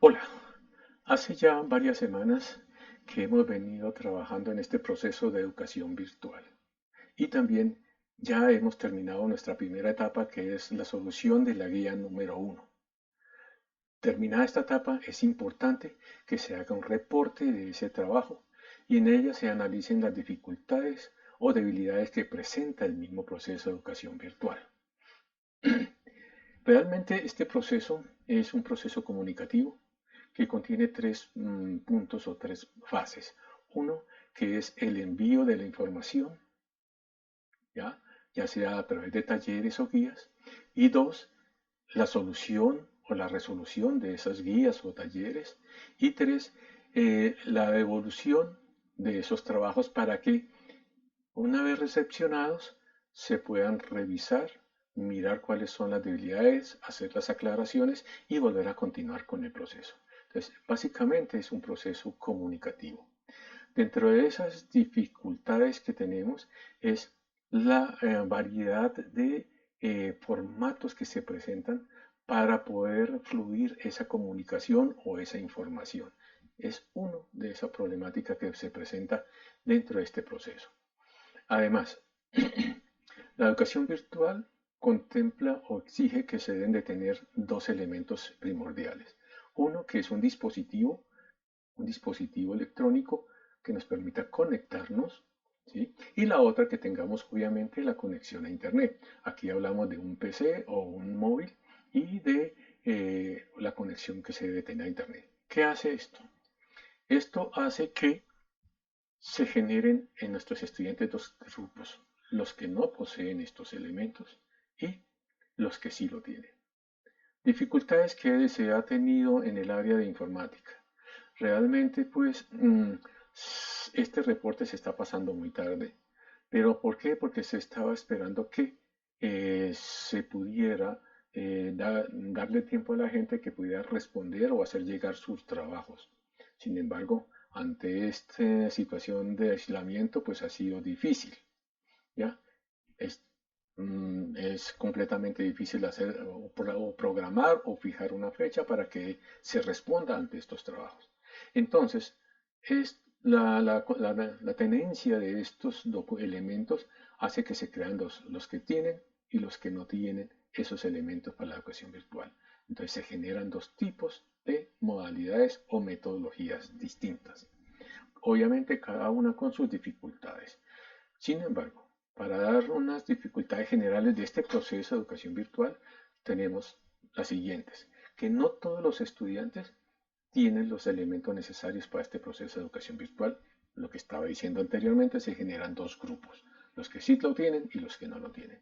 Hola, hace ya varias semanas que hemos venido trabajando en este proceso de educación virtual y también ya hemos terminado nuestra primera etapa, que es la solución de la guía número uno. Terminada esta etapa, es importante que se haga un reporte de ese trabajo y en ella se analicen las dificultades o debilidades que presenta el mismo proceso de educación virtual. Realmente este proceso es un proceso comunicativo que contiene tres puntos o tres fases. Uno, que es el envío de la información, ¿ya? Ya sea a través de talleres o guías. Y dos, la solución o la resolución de esas guías o talleres. Y tres, la devolución de esos trabajos para que, una vez recepcionados, se puedan revisar, mirar cuáles son las debilidades, hacer las aclaraciones y volver a continuar con el proceso. Entonces, básicamente es un proceso comunicativo. Dentro de esas dificultades que tenemos es la variedad de formatos que se presentan para poder fluir esa comunicación o esa información. Es uno de esa problemática que se presenta dentro de este proceso. Además, la educación virtual contempla o exige que se deben de tener dos elementos primordiales. Uno, que es un dispositivo electrónico que nos permita conectarnos, ¿sí? Y la otra, que tengamos obviamente la conexión a Internet. Aquí hablamos de un PC o un móvil y de la conexión que se debe tener a Internet. ¿Qué hace esto? Esto hace que se generen en nuestros estudiantes dos grupos: los que no poseen estos elementos y los que sí lo tienen. Dificultades que se ha tenido en el área de informática. Realmente, pues, este reporte se está pasando muy tarde. ¿Pero por qué? Porque se estaba esperando que se pudiera darle tiempo a la gente que pudiera responder o hacer llegar sus trabajos. Sin embargo, ante esta situación de aislamiento, pues ha sido difícil, ¿ya? Es, es completamente difícil hacer o programar o fijar una fecha para que se responda ante estos trabajos. Entonces, es la tenencia de estos elementos hace que se crean los que tienen y los que no tienen esos elementos para la educación virtual. Entonces se generan dos tipos de modalidades o metodologías distintas. Obviamente cada una con sus dificultades. Sin embargo, para dar unas dificultades generales de este proceso de educación virtual, tenemos las siguientes: que no todos los estudiantes tienen los elementos necesarios para este proceso de educación virtual. Lo que estaba diciendo anteriormente, se generan dos grupos: los que sí lo tienen y los que no lo tienen.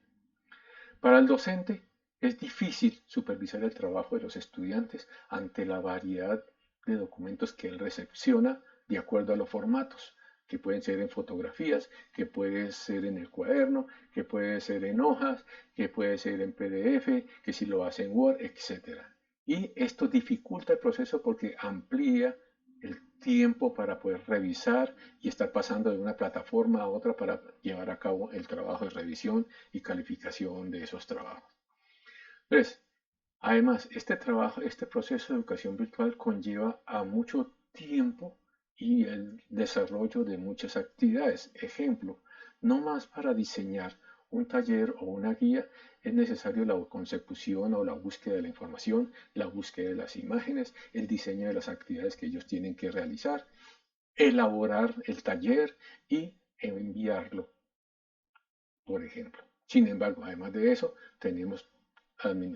Para el docente es difícil supervisar el trabajo de los estudiantes ante la variedad de documentos que él recepciona de acuerdo a los formatos, que pueden ser en fotografías, que puede ser en el cuaderno, que puede ser en hojas, que puede ser en PDF, que si lo hace en Word, etc. Y esto dificulta el proceso porque amplía el tiempo para poder revisar y estar pasando de una plataforma a otra para llevar a cabo el trabajo de revisión y calificación de esos trabajos. 3. Además, este proceso de educación virtual conlleva a mucho tiempo y el desarrollo de muchas actividades. Ejemplo, no más para diseñar un taller o una guía es necesario la consecución o la búsqueda de la información, la búsqueda de las imágenes, el diseño de las actividades que ellos tienen que realizar, elaborar el taller y enviarlo, por ejemplo. Sin embargo, además de eso, tenemos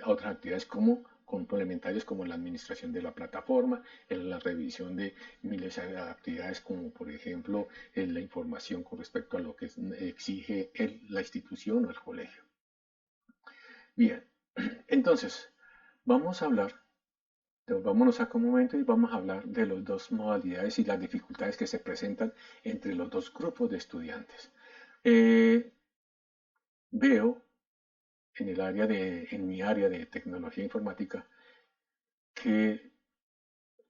otras actividades como complementarias, como la administración de la plataforma, la revisión de miles de actividades, como por ejemplo la información con respecto a lo que exige la institución o el colegio. Bien, entonces vamos a hablar, vámonos a un momento y vamos a hablar de las dos modalidades y las dificultades que se presentan entre los dos grupos de estudiantes. Veo en mi área de tecnología informática, que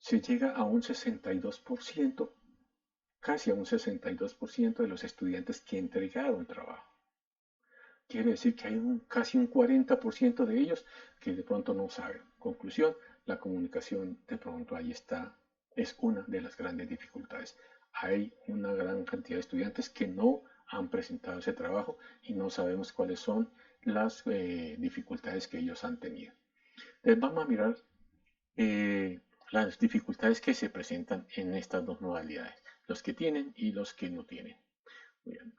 se llega a un 62%, casi a un 62% de los estudiantes que entregaron trabajo. Quiere decir que hay casi un 40% de ellos que de pronto no saben. Conclusión, la comunicación de pronto ahí está, es una de las grandes dificultades. Hay una gran cantidad de estudiantes que no han presentado ese trabajo y no sabemos cuáles son las dificultades que ellos han tenido. Entonces vamos a mirar las dificultades que se presentan en estas dos modalidades, los que tienen y los que no tienen. Bien.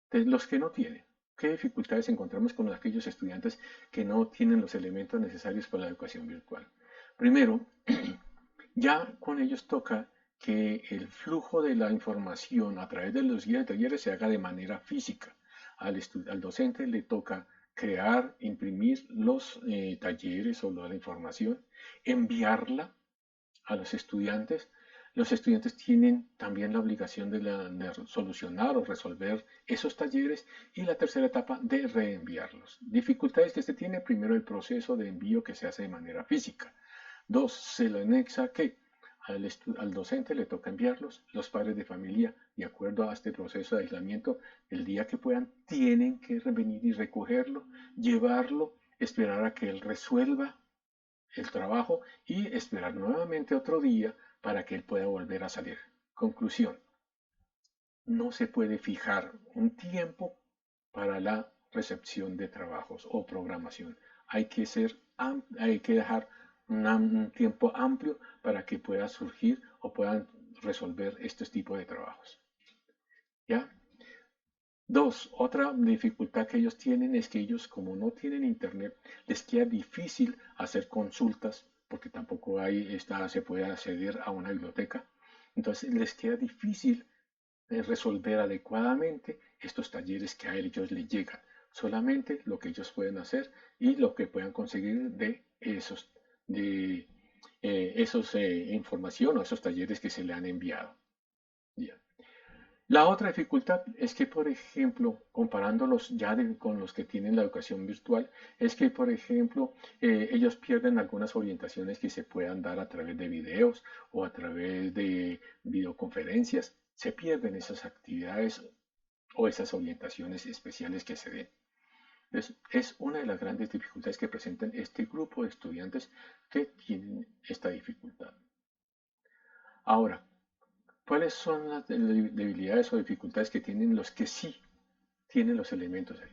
Entonces, los que no tienen, ¿qué dificultades encontramos con aquellos estudiantes que no tienen los elementos necesarios para la educación virtual? Primero, ya con ellos toca que el flujo de la información a través de los guías de talleres se haga de manera física. Al docente le toca crear, imprimir los talleres o la información, enviarla a los estudiantes. Los estudiantes tienen también la obligación de solucionar o resolver esos talleres y la tercera etapa de reenviarlos. Dificultades que se tiene, primero el proceso de envío que se hace de manera física. Dos, se le anexa que al docente le toca enviarlos, los padres de familia, de acuerdo a este proceso de aislamiento, el día que puedan, tienen que venir y recogerlo, llevarlo, esperar a que él resuelva el trabajo y esperar nuevamente otro día para que él pueda volver a salir. Conclusión, no se puede fijar un tiempo para la recepción de trabajos o programación. Hay que dejar un tiempo amplio para que pueda surgir o puedan resolver este tipo de trabajos. ¿Ya? Dos, otra dificultad que ellos tienen es que ellos, como no tienen internet, les queda difícil hacer consultas, porque tampoco se puede acceder a una biblioteca. Entonces les queda difícil resolver adecuadamente estos talleres que a ellos les llegan. Solamente lo que ellos pueden hacer y lo que puedan conseguir de información o esos talleres que se le han enviado. Bien. La otra dificultad es que, por ejemplo, comparándolos ya con los que tienen la educación virtual, es que, por ejemplo, ellos pierden algunas orientaciones que se puedan dar a través de videos o a través de videoconferencias. Se pierden esas actividades o esas orientaciones especiales que se den. Es una de las grandes dificultades que presentan este grupo de estudiantes que tienen esta dificultad. Ahora, ¿cuáles son las debilidades o dificultades que tienen los que sí tienen los elementos ahí?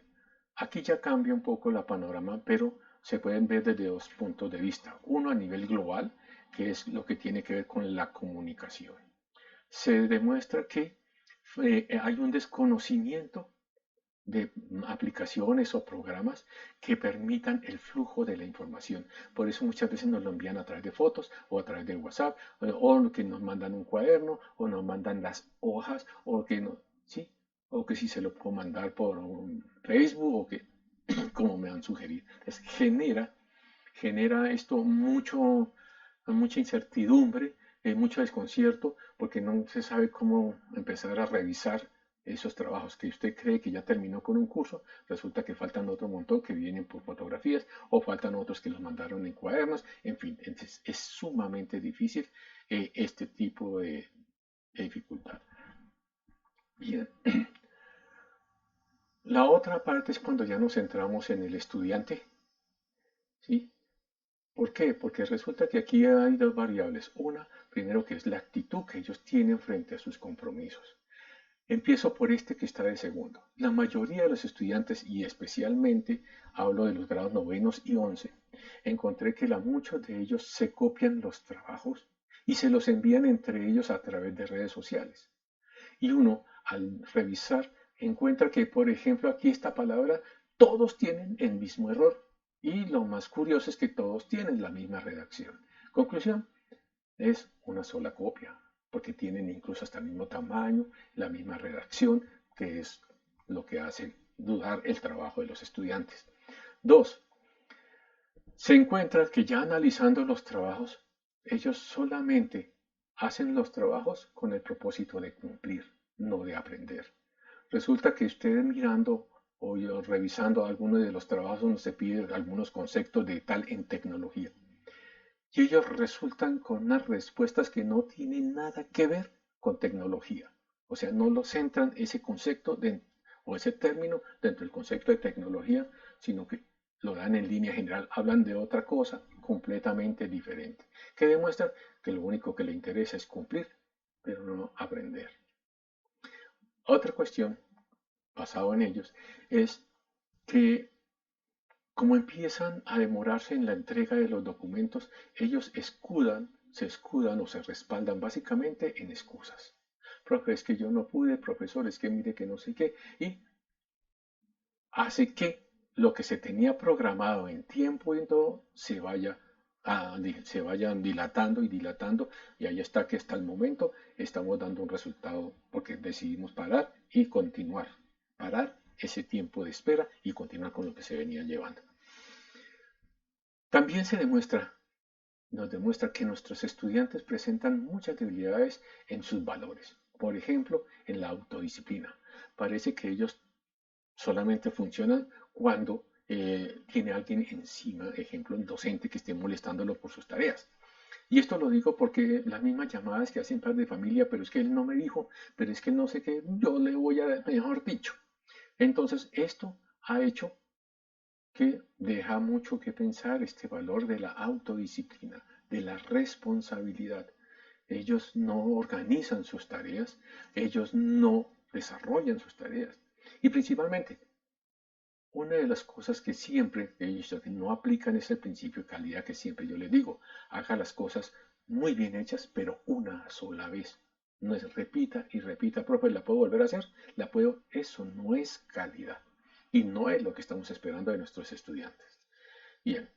Aquí ya cambia un poco la panorama, pero se pueden ver desde dos puntos de vista. Uno a nivel global, que es lo que tiene que ver con la comunicación. Se demuestra que hay un desconocimiento de aplicaciones o programas que permitan el flujo de la información. Por eso muchas veces nos lo envían a través de fotos o a través de WhatsApp o que nos mandan un cuaderno o nos mandan las hojas o que no, ¿sí? O que si se lo puedo mandar por Facebook o que como me han sugerido. Entonces, genera esto mucha incertidumbre, mucho desconcierto porque no se sabe cómo empezar a revisar esos trabajos que usted cree que ya terminó con un curso, resulta que faltan otro montón que vienen por fotografías o faltan otros que los mandaron en cuadernos, en fin, entonces es sumamente difícil este tipo de dificultad. Bien. La otra parte es cuando ya nos centramos en el estudiante, ¿sí? ¿Por qué? Porque resulta que aquí hay dos variables. Una, primero, que es la actitud que ellos tienen frente a sus compromisos. Empiezo por este que está de segundo. La mayoría de los estudiantes, y especialmente hablo de los grados novenos y 11, encontré que muchos de ellos se copian los trabajos y se los envían entre ellos a través de redes sociales. Y uno, al revisar, encuentra que, por ejemplo, aquí esta palabra, todos tienen el mismo error. Y lo más curioso es que todos tienen la misma redacción. Conclusión, es una sola copia, porque tienen incluso hasta el mismo tamaño, la misma redacción, que es lo que hace dudar el trabajo de los estudiantes. Dos, se encuentra que ya analizando los trabajos, ellos solamente hacen los trabajos con el propósito de cumplir, no de aprender. Resulta que ustedes mirando o revisando algunos de los trabajos donde se piden algunos conceptos de tal en tecnología, y ellos resultan con unas respuestas que no tienen nada que ver con tecnología. O sea, no lo centran ese concepto o ese término dentro del concepto de tecnología, sino que lo dan en línea general, hablan de otra cosa completamente diferente, que demuestra que lo único que le interesa es cumplir, pero no aprender. Otra cuestión, basado en ellos, es que como empiezan a demorarse en la entrega de los documentos, ellos se escudan o se respaldan básicamente en excusas. Profe, es que yo no pude, profesor, es que mire que no sé qué, y hace que lo que se tenía programado en tiempo y en todo se vayan dilatando y dilatando, y ahí está que hasta el momento estamos dando un resultado porque decidimos parar y continuar, parar ese tiempo de espera y continuar con lo que se venía llevando. También nos demuestra que nuestros estudiantes presentan muchas debilidades en sus valores. Por ejemplo, en la autodisciplina. Parece que ellos solamente funcionan cuando tiene alguien encima, ejemplo, un docente que esté molestándolo por sus tareas. Y esto lo digo porque las mismas llamadas que hacen padres de familia, pero es que él no me dijo, pero es que no sé qué, yo le voy a, mejor dicho. Entonces, esto ha hecho que deja mucho que pensar este valor de la autodisciplina, de la responsabilidad. Ellos no organizan sus tareas, ellos no desarrollan sus tareas. Y principalmente, una de las cosas que siempre he visto que no aplican es el principio de calidad que siempre yo les digo. Haga las cosas muy bien hechas, pero una sola vez. No es repita y repita, profe, ¿la puedo volver a hacer? ¿La puedo? Eso no es calidad. Y no es lo que estamos esperando de nuestros estudiantes. Bien,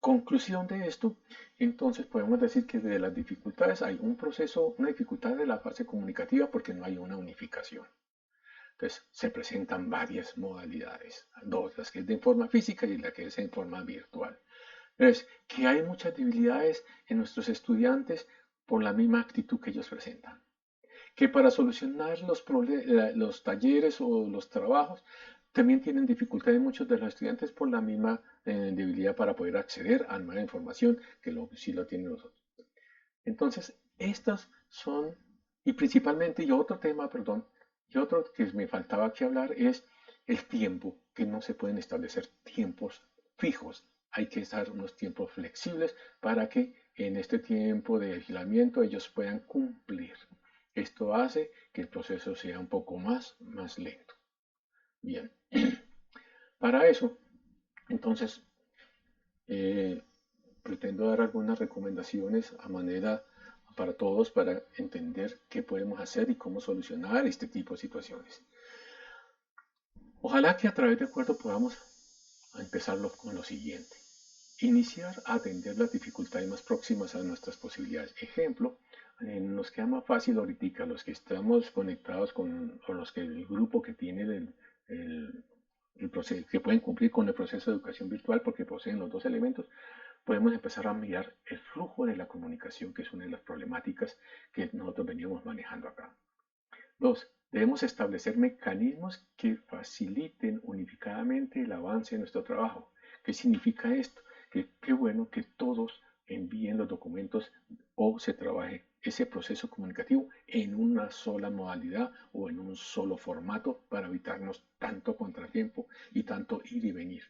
conclusión de esto, entonces podemos decir que de las dificultades hay un proceso, una dificultad de la fase comunicativa porque no hay una unificación. Entonces se presentan varias modalidades, dos, las que es de forma física y la que es en forma virtual. Entonces, que hay muchas debilidades en nuestros estudiantes por la misma actitud que ellos presentan. Que para solucionar los talleres o los trabajos también tienen dificultades muchos de los estudiantes por la misma debilidad para poder acceder a nueva información que sí lo tienen nosotros. Entonces, estas son, y principalmente, y otro tema, perdón, y otro que me faltaba aquí hablar es el tiempo, que no se pueden establecer tiempos fijos. Hay que estar unos tiempos flexibles para que en este tiempo de aislamiento ellos puedan cumplir. Esto hace que el proceso sea un poco más lento. Bien, para eso, entonces, eh, pretendo dar algunas recomendaciones a manera para todos para entender qué podemos hacer y cómo solucionar este tipo de situaciones. Ojalá que a través de acuerdo podamos empezarlo con lo siguiente. Iniciar a atender las dificultades más próximas a nuestras posibilidades. Ejemplo, nos queda más fácil ahorita los que estamos conectados con los que el grupo que tiene el proceso, que pueden cumplir con el proceso de educación virtual porque poseen los dos elementos, podemos empezar a mirar el flujo de la comunicación, que es una de las problemáticas que nosotros veníamos manejando acá. Dos, debemos establecer mecanismos que faciliten unificadamente el avance de nuestro trabajo. ¿Qué significa esto? Que qué bueno que todos envíen los documentos o se trabaje ese proceso comunicativo en una sola modalidad o en un solo formato para evitarnos tanto contratiempo y tanto ir y venir.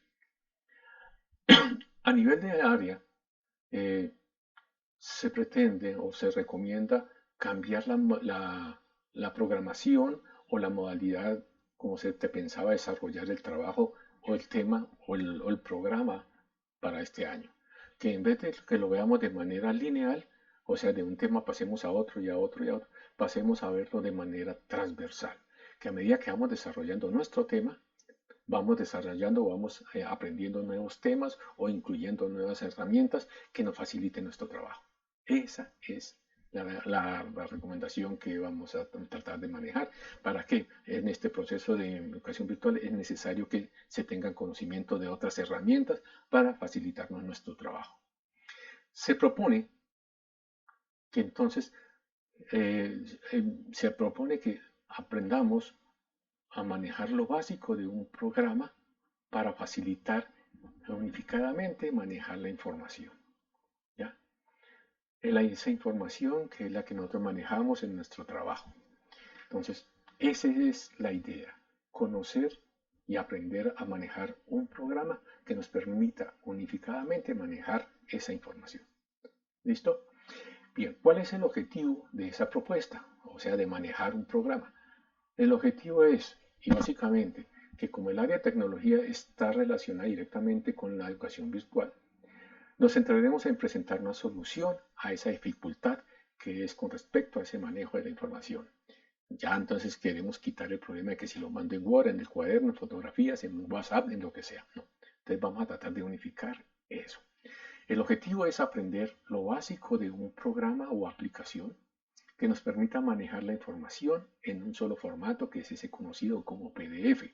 A nivel de área, se pretende o se recomienda cambiar la programación o la modalidad como se te pensaba desarrollar el trabajo o el tema o el programa para este año. Que en vez de que lo veamos de manera lineal, o sea, de un tema pasemos a otro y a otro y a otro, pasemos a verlo de manera transversal. Que a medida que vamos desarrollando nuestro tema, vamos desarrollando, vamos aprendiendo nuevos temas o incluyendo nuevas herramientas que nos faciliten nuestro trabajo. Esa es la recomendación que vamos a tratar de manejar para que en este proceso de educación virtual es necesario que se tengan conocimiento de otras herramientas para facilitarnos nuestro trabajo. Se propone que entonces se propone que aprendamos a manejar lo básico de un programa para facilitar unificadamente manejar la información. ¿Ya? Esa información que es la que nosotros manejamos en nuestro trabajo. Entonces, esa es la idea, conocer y aprender a manejar un programa que nos permita unificadamente manejar esa información. ¿Listo? Bien, ¿cuál es el objetivo de esa propuesta? O sea, de manejar un programa. El objetivo es, y básicamente, que como el área de tecnología está relacionada directamente con la educación virtual, nos centraremos en presentar una solución a esa dificultad que es con respecto a ese manejo de la información. Ya entonces queremos quitar el problema de que si lo mando en Word, en el cuaderno, en fotografías, en WhatsApp, en lo que sea. No. Entonces vamos a tratar de unificar eso. El objetivo es aprender lo básico de un programa o aplicación que nos permita manejar la información en un solo formato, que es ese conocido como PDF,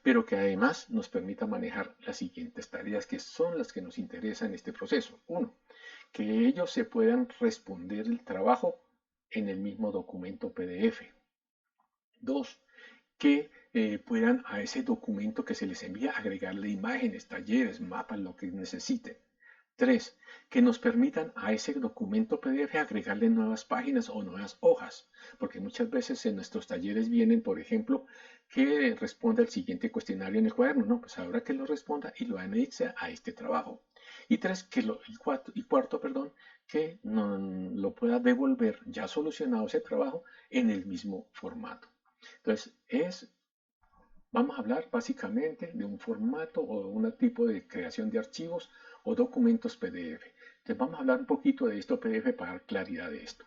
pero que además nos permita manejar las siguientes tareas que son las que nos interesan en este proceso. Uno, que ellos se puedan responder el trabajo en el mismo documento PDF. Dos, que puedan a ese documento que se les envía agregarle imágenes, talleres, mapas, lo que necesiten. Tres, que nos permitan a ese documento PDF agregarle nuevas páginas o nuevas hojas, porque muchas veces en nuestros talleres vienen, por ejemplo, que responda el siguiente cuestionario en el cuaderno. No, pues ahora que lo responda y lo anexe a este trabajo. Y tres, cuarto, que lo pueda devolver ya solucionado ese trabajo en el mismo formato. Entonces, vamos a hablar básicamente de un formato o de un tipo de creación de archivos o documentos PDF. Entonces vamos a hablar un poquito de esto PDF para dar claridad de esto.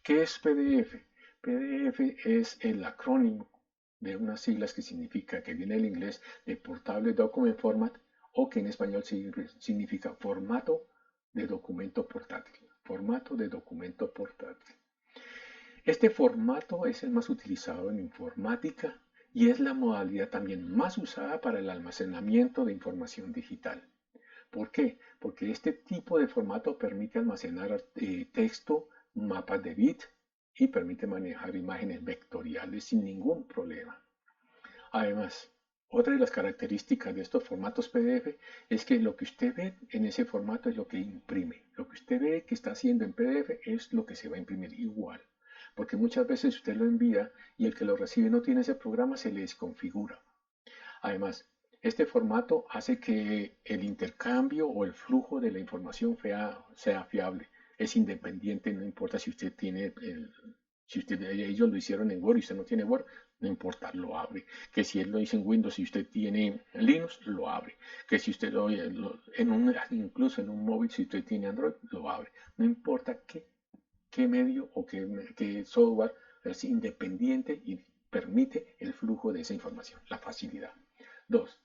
¿Qué es PDF? PDF es el acrónimo de unas siglas que significa, que viene del inglés de Portable Document Format, o que en español significa formato de documento portátil. Formato de documento portátil. Este formato es el más utilizado en informática y es la modalidad también más usada para el almacenamiento de información digital. ¿Por qué? Porque este tipo de formato permite almacenar texto, mapas de bit y permite manejar imágenes vectoriales sin ningún problema. Además, otra de las características de estos formatos PDF es que lo que usted ve en ese formato es lo que imprime. Lo que usted ve que está haciendo en PDF es lo que se va a imprimir igual. Porque muchas veces usted lo envía y el que lo recibe no tiene ese programa, se le desconfigura. Además, este formato hace que el intercambio o el flujo de la información sea fiable. Es independiente, no importa si usted tiene ellos lo hicieron en Word y usted no tiene Word, no importa, lo abre. Que si él lo hizo en Windows y usted tiene Linux, lo abre. Que si usted incluso en un móvil, si usted tiene Android, lo abre. No importa qué medio o qué software, es independiente y permite el flujo de esa información, la facilidad. Dos,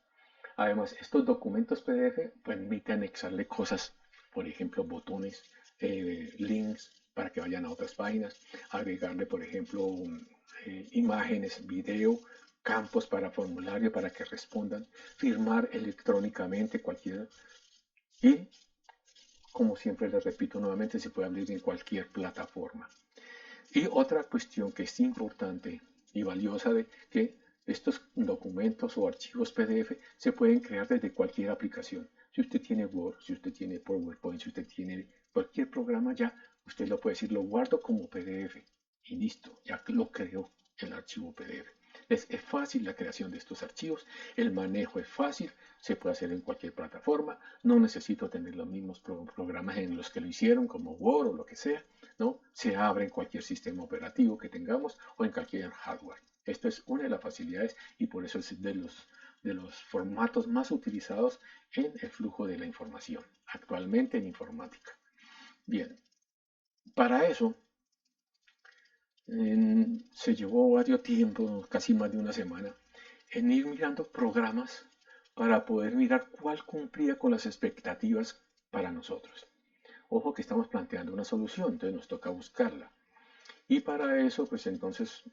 además, estos documentos PDF permiten anexarle cosas, por ejemplo, botones, links para que vayan a otras páginas, agregarle, por ejemplo, imágenes, video, campos para formulario para que respondan, firmar electrónicamente cualquier. Y, como siempre les repito nuevamente, se puede abrir en cualquier plataforma. Y otra cuestión que es importante y valiosa de que estos documentos o archivos PDF se pueden crear desde cualquier aplicación. Si usted tiene Word, si usted tiene PowerPoint, si usted tiene cualquier programa ya, usted lo puede decir, lo guardo como PDF y listo, ya lo creó el archivo PDF. Es fácil la creación de estos archivos, el manejo es fácil, se puede hacer en cualquier plataforma, no necesito tener los mismos programas en los que lo hicieron, como Word o lo que sea, ¿no? Se abre en cualquier sistema operativo que tengamos o en cualquier hardware. Esto es una de las facilidades y por eso es de los formatos más utilizados en el flujo de la información, actualmente en informática. Bien, para eso se llevó varios tiempo, casi más de una semana, en ir mirando programas para poder mirar cuál cumplía con las expectativas para nosotros. Ojo que estamos planteando una solución, entonces nos toca buscarla. Y para eso, pues entonces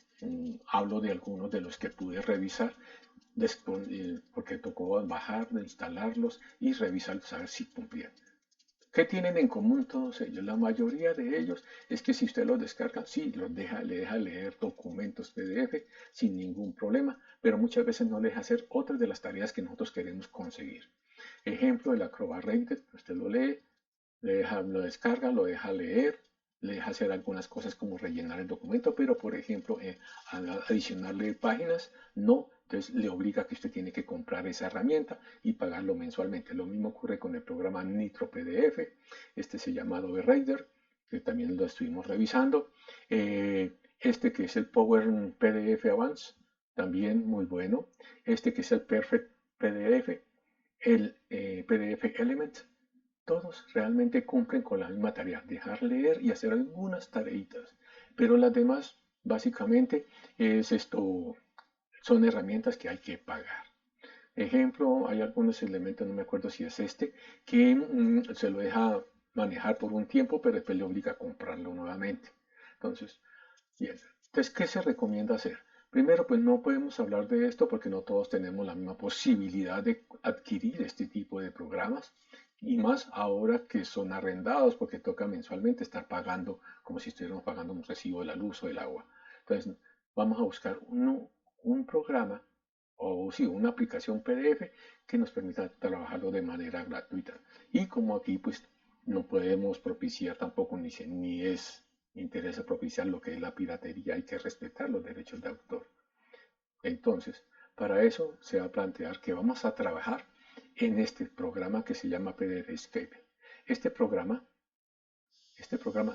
hablo de algunos de los que pude revisar, porque tocó bajar, instalarlos y revisarlos a ver si cumplían. ¿Qué tienen en común todos ellos? La mayoría de ellos es que si usted los descarga, sí, le deja leer documentos PDF sin ningún problema, pero muchas veces no le deja hacer otras de las tareas que nosotros queremos conseguir. Ejemplo, el Acrobat Reader, usted lo lee, lo descarga, lo deja leer, le deja hacer algunas cosas como rellenar el documento, pero por ejemplo, adicionarle páginas, no. Entonces le obliga a que usted tiene que comprar esa herramienta y pagarlo mensualmente. Lo mismo ocurre con el programa Nitro PDF. Este se llama Adobe Reader, que también lo estuvimos revisando. Este que es el Power PDF Advance, también muy bueno. Este que es el Perfect PDF, el PDF Element, todos realmente cumplen con la misma tarea, dejar leer y hacer algunas tareitas, pero las demás básicamente son herramientas que hay que pagar. Ejemplo, hay algunos elementos, no me acuerdo si es este, que se lo deja manejar por un tiempo, pero después le obliga a comprarlo nuevamente. Entonces, ¿qué se recomienda hacer? Primero, pues no podemos hablar de esto porque no todos tenemos la misma posibilidad de adquirir este tipo de programas y más ahora que son arrendados porque toca mensualmente estar pagando como si estuviéramos pagando un recibo de la luz o del agua. Entonces, vamos a buscar un programa o sí, una aplicación PDF que nos permita trabajarlo de manera gratuita. Y como aquí pues no podemos propiciar tampoco ni es interesa propiciar lo que es la piratería, hay que respetar los derechos de autor. Entonces, para eso se va a plantear que vamos a trabajar en este programa que se llama PDF Escape. Este programa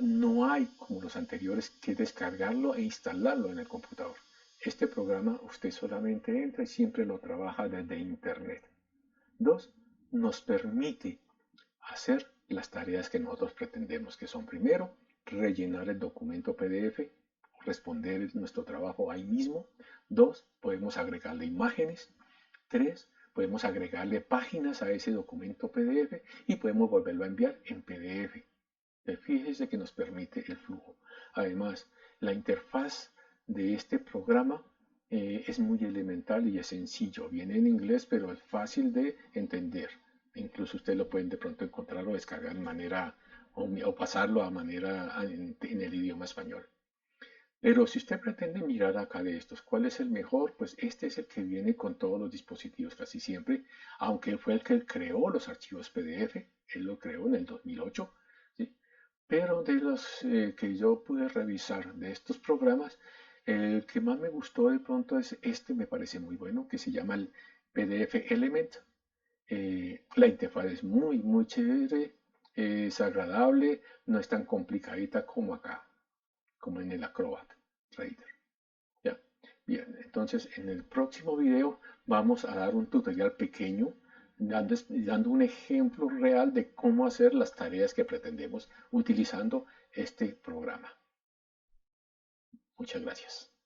no hay como los anteriores que descargarlo e instalarlo en el computador. Este programa usted solamente entra y siempre lo trabaja desde internet. Dos, nos permite hacer las tareas que nosotros pretendemos, que son primero, rellenar el documento PDF, responder nuestro trabajo ahí mismo. Dos, podemos agregarle imágenes. Tres, podemos agregarle páginas a ese documento PDF y podemos volverlo a enviar en PDF. Fíjese que nos permite el flujo. Además, la interfaz de este programa es muy elemental y es sencillo. Viene en inglés, pero es fácil de entender. Incluso usted lo pueden de pronto encontrar o descargar de manera o pasarlo a manera en el idioma español. Pero si usted pretende mirar acá de estos, ¿cuál es el mejor? Pues este es el que viene con todos los dispositivos casi siempre, aunque fue el que creó los archivos PDF, él lo creó en el 2008, ¿sí? Pero de los que yo pude revisar de estos programas, el que más me gustó de pronto es este, me parece muy bueno, que se llama el PDF Element. La interfaz es muy chévere, es agradable, no es tan complicadita como acá, como en el Acrobat Reader. ¿Ya? Bien, entonces en el próximo video vamos a dar un tutorial pequeño dando un ejemplo real de cómo hacer las tareas que pretendemos utilizando este programa. Muchas gracias.